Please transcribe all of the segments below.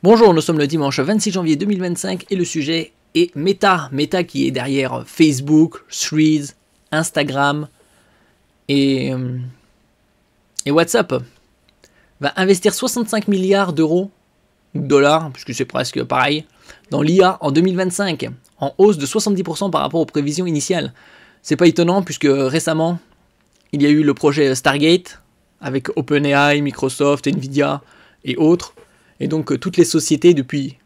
Bonjour, nous sommes le dimanche 26 janvier 2025 et le sujet est Meta. Meta qui est derrière Facebook, Threads, Instagram et WhatsApp. Va investir 65 milliards d'euros, ou de dollars, puisque c'est presque pareil, dans l'IA en 2025, en hausse de 70% par rapport aux prévisions initiales. C'est pas étonnant puisque récemment, il y a eu le projet Stargate avec OpenAI, Microsoft, Nvidia et autres. Et donc toutes les sociétés depuis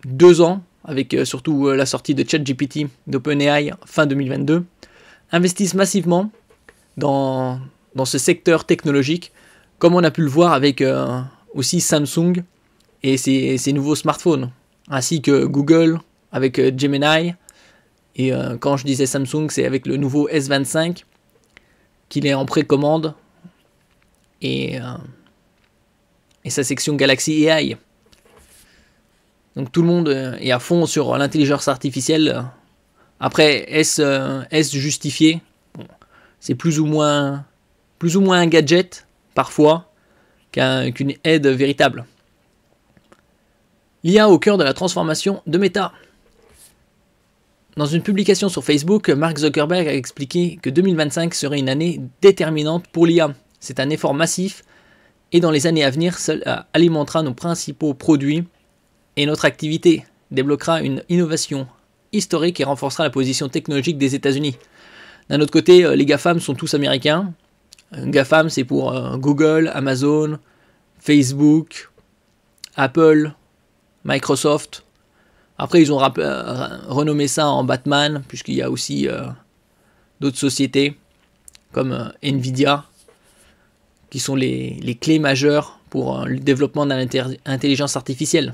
2 ans, avec surtout la sortie de ChatGPT d'OpenAI fin 2022, investissent massivement dans ce secteur technologique, comme on a pu le voir avec aussi Samsung et ses nouveaux smartphones, ainsi que Google avec Gemini. Et quand je disais Samsung, c'est avec le nouveau S25 qu'il est en précommande et sa section Galaxy AI. Donc tout le monde est à fond sur l'intelligence artificielle. Après, est-ce justifié? Bon, c'est plus ou moins un gadget, parfois, qu'une aide véritable. L'IA au cœur de la transformation de Meta. Dans une publication sur Facebook, Mark Zuckerberg a expliqué que 2025 serait une année déterminante pour l'IA. C'est un effort massif et dans les années à venir, cela alimentera nos principaux produits et notre activité débloquera une innovation historique et renforcera la position technologique des États-Unis. D'un autre côté, les GAFAM sont tous américains. GAFAM, c'est pour Google, Amazon, Facebook, Apple, Microsoft. Après, ils ont renommé ça en Batman, puisqu'il y a aussi d'autres sociétés comme Nvidia, qui sont les clés majeures pour le développement de l'intelligence artificielle.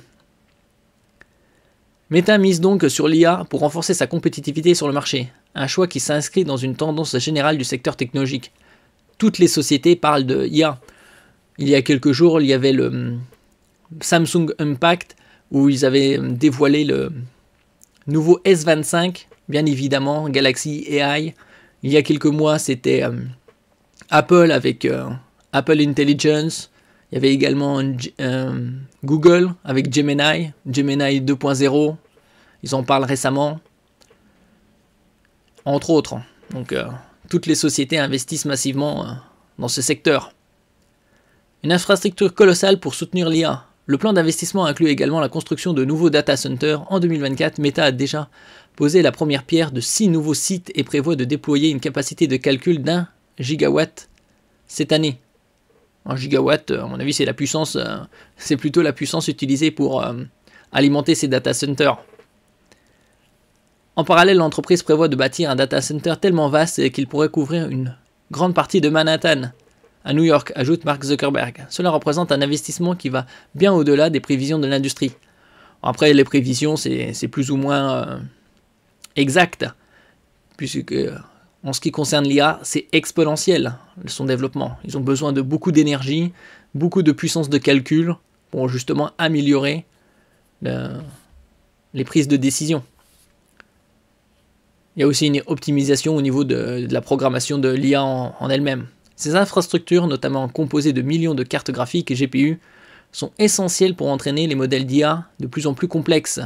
Meta mise donc sur l'IA pour renforcer sa compétitivité sur le marché, un choix qui s'inscrit dans une tendance générale du secteur technologique. Toutes les sociétés parlent de IA. Il y a quelques jours, il y avait le Samsung Unpacked, où ils avaient dévoilé le nouveau S25, bien évidemment, Galaxy AI. Il y a quelques mois, c'était Apple avec Apple Intelligence. Il y avait également Google avec Gemini 2.0. Ils en parlent récemment. Entre autres. Donc, toutes les sociétés investissent massivement dans ce secteur. Une infrastructure colossale pour soutenir l'IA. Le plan d'investissement inclut également la construction de nouveaux data centers. En 2024, Meta a déjà posé la première pierre de 6 nouveaux sites et prévoit de déployer une capacité de calcul d'1 gigawatt cette année. 1 gigawatt, à mon avis, c'est la puissance, c'est plutôt la puissance utilisée pour alimenter ces data centers. En parallèle, l'entreprise prévoit de bâtir un data center tellement vaste qu'il pourrait couvrir une grande partie de Manhattan, à New York, ajoute Mark Zuckerberg. Cela représente un investissement qui va bien au-delà des prévisions de l'industrie. Après, les prévisions, c'est plus ou moins exact, puisque en ce qui concerne l'IA, c'est exponentiel, son développement. Ils ont besoin de beaucoup d'énergie, beaucoup de puissance de calcul pour justement améliorer les prises de décision. Il y a aussi une optimisation au niveau de la programmation de l'IA en elle-même. Ces infrastructures, notamment composées de millions de cartes graphiques et GPU, sont essentielles pour entraîner les modèles d'IA de plus en plus complexes.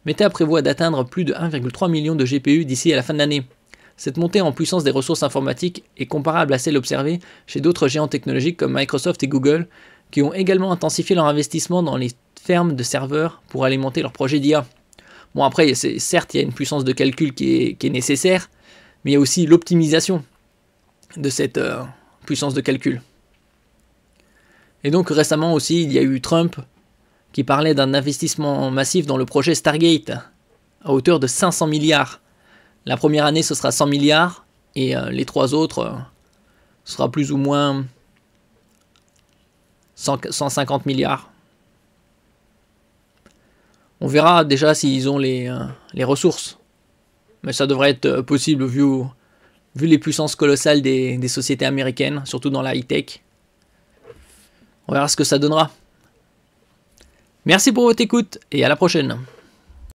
Meta prévoit d'atteindre plus de 1,3 million de GPU d'ici à la fin de l'année. Cette montée en puissance des ressources informatiques est comparable à celle observée chez d'autres géants technologiques comme Microsoft et Google, qui ont également intensifié leur investissement dans les fermes de serveurs pour alimenter leurs projets d'IA. Bon, après, certes, il y a une puissance de calcul qui est nécessaire, mais il y a aussi l'optimisation de cette puissance de calcul. Et donc récemment aussi, il y a eu Trump qui parlait d'un investissement massif dans le projet Stargate à hauteur de 500 milliards. La première année, ce sera 100 milliards et les 3 autres, ce sera plus ou moins 150 milliards. On verra déjà s'ils ont les ressources. Mais ça devrait être possible vu les puissances colossales des sociétés américaines, surtout dans la high-tech. On verra ce que ça donnera. Merci pour votre écoute et à la prochaine.